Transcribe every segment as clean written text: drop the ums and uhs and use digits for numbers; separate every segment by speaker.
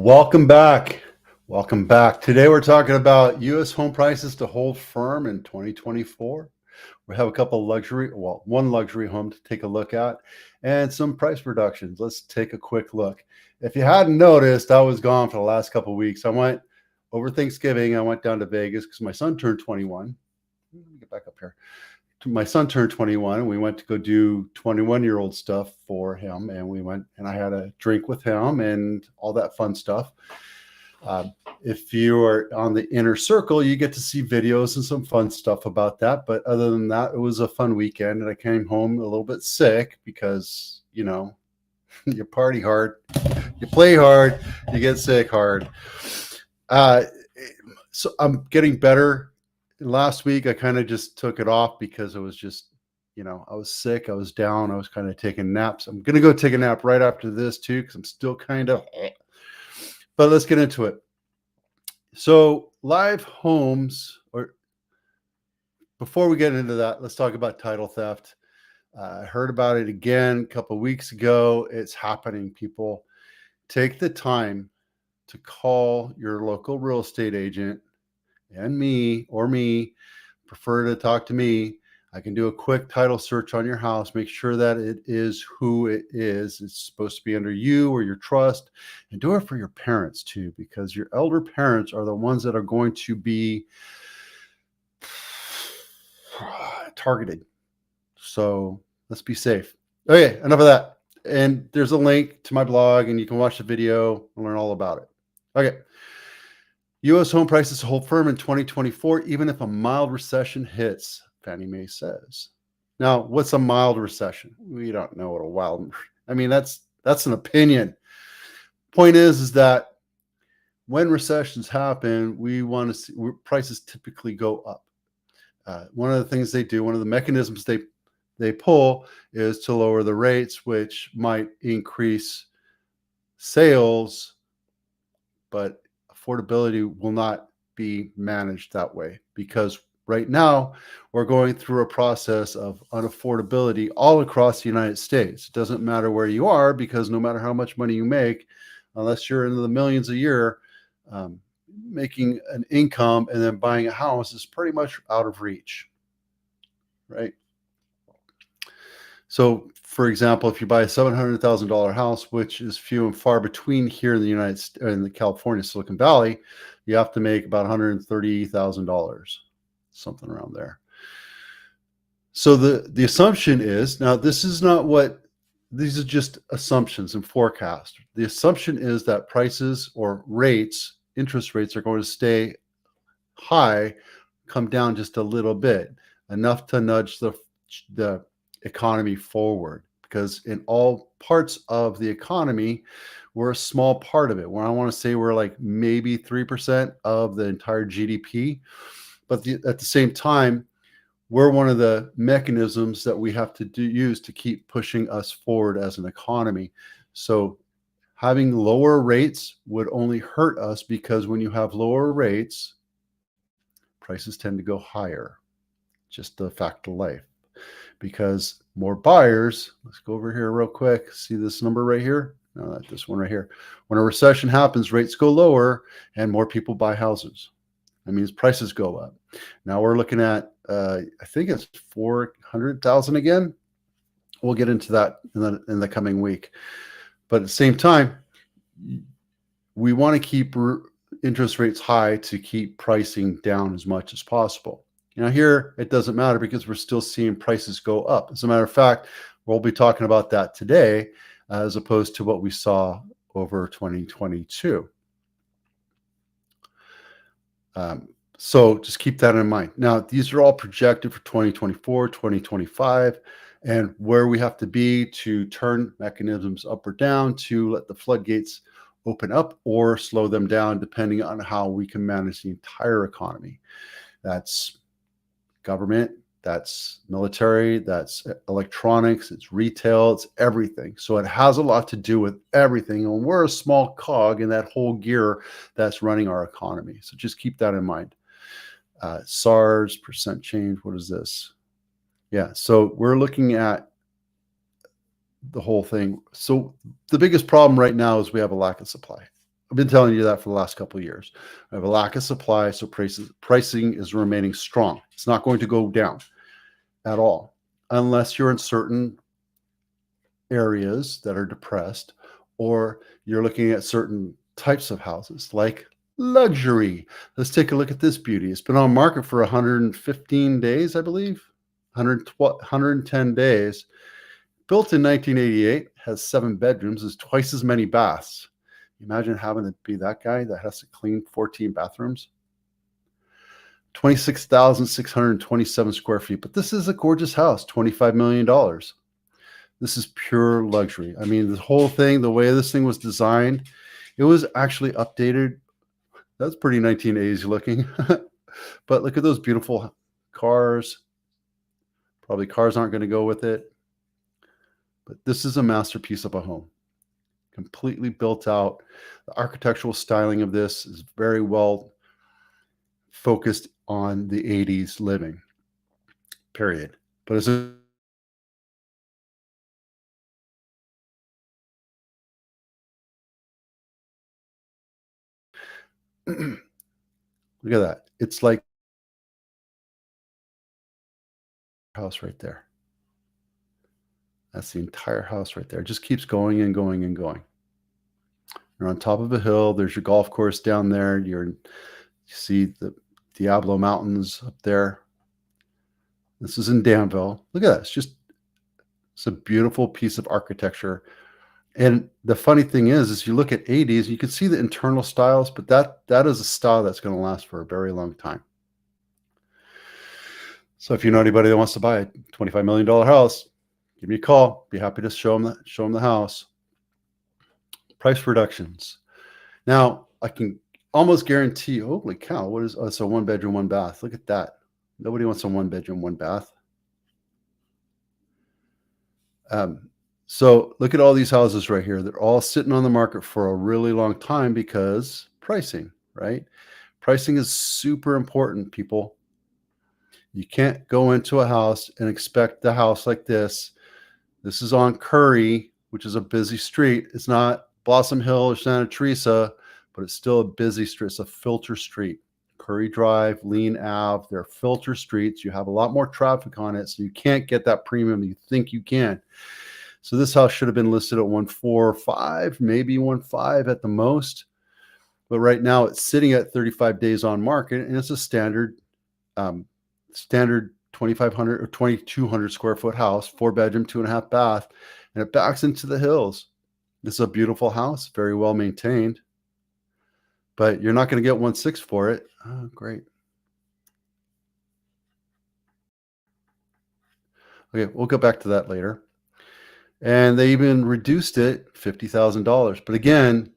Speaker 1: Welcome back. Welcome back. Today we're talking about U.S. home prices to hold firm in 2024. We have a couple one luxury home to take a look at and some price reductions. Let's take a quick look. If you hadn't noticed, I was gone for the last couple of weeks. I went over Thanksgiving. I went down to Vegas because my son turned 21. Let me get back up here. My son turned 21 and we went to go do 21-year-old stuff for him, and we went and I had a drink with him and all that fun stuff. If you are on the inner circle, you get to see videos and some fun stuff about that. But other than that, it was a fun weekend, and I came home a little bit sick because, you party hard, you play hard, you get sick hard. So I'm getting better. Last week, I kind of just took it off because it was just, I was sick. I was down. I was kind of taking naps. I'm going to go take a nap right after this too, because I'm still kind of, but let's get into it. So live homes, or before we get into that, let's talk about title theft. I heard about it again a couple of weeks ago. It's happening. People, take the time to call your local real estate agent and me, prefer to talk to me. I can do a quick title search on your house, make sure that it is who it is. It's supposed to be under you or your trust, and do it for your parents too, because your elder parents are the ones that are going to be targeted. So let's be safe. Okay, enough of that. And there's a link to my blog and you can watch the video and learn all about it. Okay. U.S. home prices hold firm in 2024, even if a mild recession hits, Fannie Mae says. Now, what's a mild recession? We don't know what that's an opinion. Point is that when recessions happen, we want to see prices typically go up. One of the things they do, one of the mechanisms they pull is to lower the rates, which might increase sales, but affordability will not be managed that way, because right now we're going through a process of unaffordability all across the United States. It doesn't matter where you are, because no matter how much money you make, unless you're into the millions a year, making an income and then buying a house is pretty much out of reach, right? So, for example, if you buy a $700,000 house, which is few and far between here in the United States, in the California Silicon Valley, you have to make about $130,000, something around there. So the assumption is, now this is not what, these are just assumptions and forecasts. The assumption is that prices or rates, interest rates, are going to stay high, come down just a little bit, enough to nudge the economy forward, because in all parts of the economy, we're a small part of it. Where I want to say we're like maybe 3% of the entire GDP, but at the same time, we're one of the mechanisms that we have to use to keep pushing us forward as an economy. So having lower rates would only hurt us, because when you have lower rates, prices tend to go higher. Just the fact of life. Because more buyers, let's go over here real quick. See this number right here? No, not this one right here. When a recession happens, rates go lower and more people buy houses. That means prices go up. Now we're looking at, I think it's 400,000 again. We'll get into that in the coming week. But at the same time, we want to keep interest rates high to keep pricing down as much as possible. Now here, it doesn't matter, because we're still seeing prices go up. As a matter of fact, we'll be talking about that today, as opposed to what we saw over 2022. So just keep that in mind. Now, these are all projected for 2024, 2025, and where we have to be to turn mechanisms up or down to let the floodgates open up or slow them down, depending on how we can manage the entire economy. That's government, that's military, that's electronics, it's retail, it's everything. So it has a lot to do with everything, and we're a small cog in that whole gear that's running our economy. So just keep that in mind. SARS, percent change, what is this? Yeah, so we're looking at the whole thing. So the biggest problem right now is we have a lack of supply. I've been telling you that for the last couple of years. I have a lack of supply, so pricing is remaining strong. It's not going to go down at all unless you're in certain areas that are depressed, or you're looking at certain types of houses like luxury. Let's take a look at this beauty. It's been on market for 115 days, I believe, 110 days. Built in 1988, has 7 bedrooms, is twice as many baths. Imagine having to be that guy that has to clean 14 bathrooms. 26,627 square feet. But this is a gorgeous house, $25 million. This is pure luxury. I mean, the whole thing, the way this thing was designed, it was actually updated. That's pretty 1980s looking. But look at those beautiful cars. Probably cars aren't going to go with it. But this is a masterpiece of a home. Completely built out. The architectural styling of this is very well focused on the 80s living, period. But as a look at that. It's like a house right there. That's the entire house right there. It just keeps going and going and going. You're on top of a hill. There's your golf course down there. You see the Diablo Mountains up there. This is in Danville. Look at that. It's a beautiful piece of architecture. And the funny thing is you look at 80s, you can see the internal styles, but that is a style that's going to last for a very long time. So if you know anybody that wants to buy a $25 million house, give me a call. Be happy to show them the house. Price reductions. Now, I can almost guarantee, holy cow, what is, it's a 1 bedroom, 1 bath. Look at that. Nobody wants a 1 bedroom, 1 bath. So look at all these houses right here. They're all sitting on the market for a really long time because pricing, right? Pricing is super important, people. You can't go into a house and expect the house like this. This is on Curry, which is a busy street. It's not Blossom Hill or Santa Teresa, but it's still a busy street. It's a filter street. Curry Drive, Lean Ave, they're filter streets. You have a lot more traffic on it, so you can't get that premium you think you can. So this house should have been listed at 145, maybe 1.5 at the most. But right now it's sitting at 35 days on market, and it's a standard 2,500 or 2,200 square foot house, 4 bedroom, 2.5 bath, and it backs into the hills. This is a beautiful house, very well maintained, but you're not going to get 1.6 for it. Oh, great. Okay, we'll go back to that later. And they even reduced it $50,000. But again,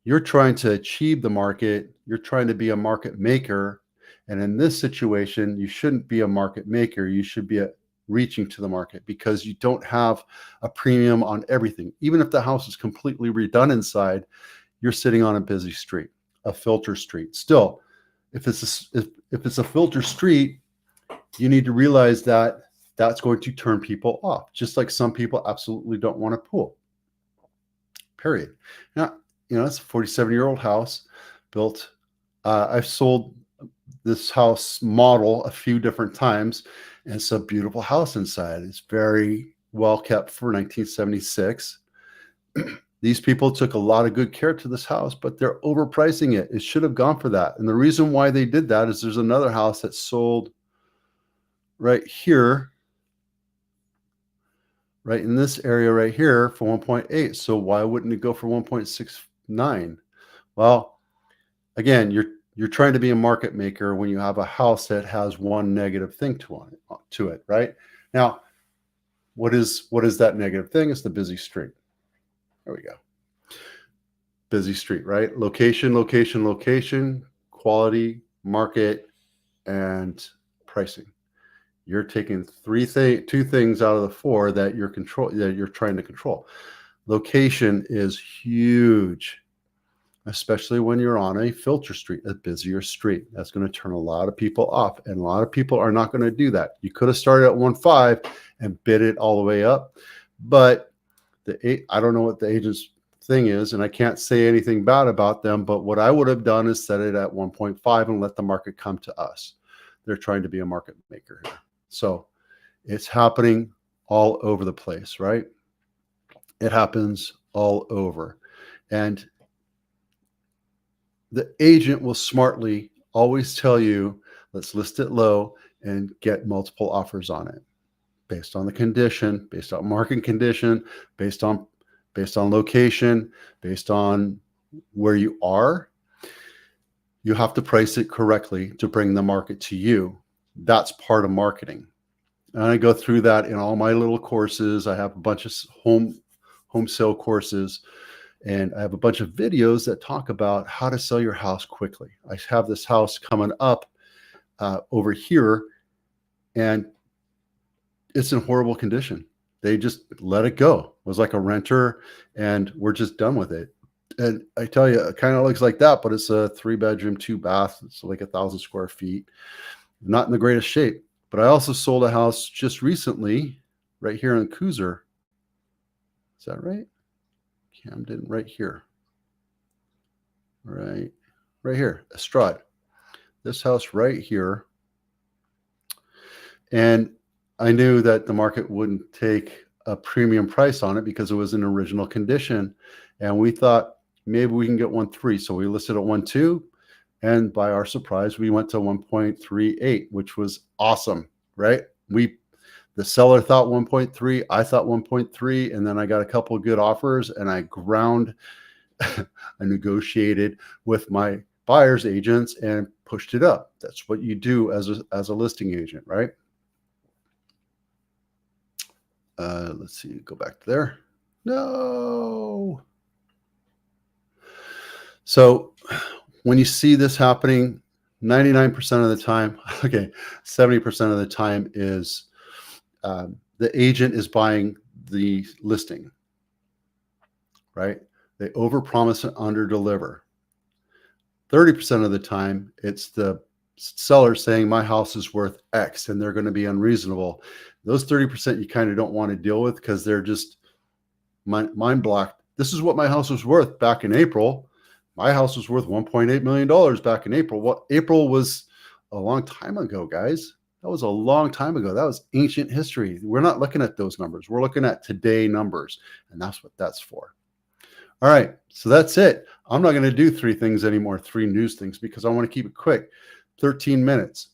Speaker 1: you're trying to achieve the market. You're trying to be a market maker. And in this situation, you shouldn't be a market maker. You should be reaching to the market because you don't have a premium on everything. Even if the house is completely redone inside, you're sitting on a busy street, a filter street. Still, if it's a filter street, you need to realize that that's going to turn people off, just like some people absolutely don't want a pool, period. Now, it's a 47-year-old house built. I've sold this house model a few different times, and it's a beautiful house inside. It's very well kept for 1976. These people took a lot of good care to this house, but they're overpricing it. It should have gone for that. And the reason why they did that is there's another house that sold right here, right in this area right here for 1.8. So why wouldn't it go for 1.69? Well, again, you're trying to be a market maker when you have a house that has one negative thing to it, right? Now, what is that negative thing? It's the busy street. There we go. Busy street, right? Location, location, location, quality, market, and pricing. You're taking two things out of the 4 that you're trying to control. Location is huge, especially when you're on a filter street, a busier street. That's going to turn a lot of people off, and a lot of people are not going to do that. You could have started at 1.5 and bid it all the way up, but I don't know what the agents thing is, and I can't say anything bad about them, but what I would have done is set it at 1.5 and let the market come to us. They're trying to be a market maker here. So it's happening all over the place, right? It happens all over. And the agent will smartly always tell you, let's list it low and get multiple offers on it based on the condition, based on market condition, based on location, based on where you are. You have to price it correctly to bring the market to you. That's part of marketing. And I go through that in all my little courses. I have a bunch of home sale courses, and I have a bunch of videos that talk about how to sell your house quickly. I have this house coming up over here, and it's in horrible condition. They just let it go. It was like a renter, and we're just done with it. And I tell you, it kind of looks like that, but it's a 3-bedroom, 2-bath. It's like 1,000 square feet. Not in the greatest shape. But I also sold a house just recently right here in Cruiser. Is that right? Camden, right here. Right here, Estrade. This house right here. And I knew that the market wouldn't take a premium price on it because it was in original condition. And we thought maybe we can get 1.3. So we listed at 1.2. And by our surprise, we went to 1.38, which was awesome, right? The seller thought 1.3, I thought 1.3, and then I got a couple of good offers, and I negotiated with my buyer's agents and pushed it up. That's what you do as a listing agent, right? Let's see, go back to there. No. So when you see this happening, 99% of the time, okay, 70% of the time is the agent is buying the listing, right? They overpromise and underdeliver. 30% of the time, it's the seller saying my house is worth X and they're going to be unreasonable. Those 30% you kind of don't want to deal with because they're just mind blocked. This is what my house was worth back in April. My house was worth $1.8 million back in April. Well, April was a long time ago, guys. That was a long time ago. That was ancient history. We're not looking at those numbers. We're looking at today numbers, and that's what that's for. All right, so that's it. I'm not going to do 3 things anymore, 3 news things, because I want to keep it quick. 13 minutes.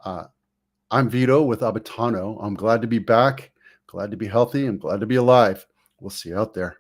Speaker 1: I'm Vito with Abitano. I'm glad to be back, glad to be healthy, and glad to be alive. We'll see you out there.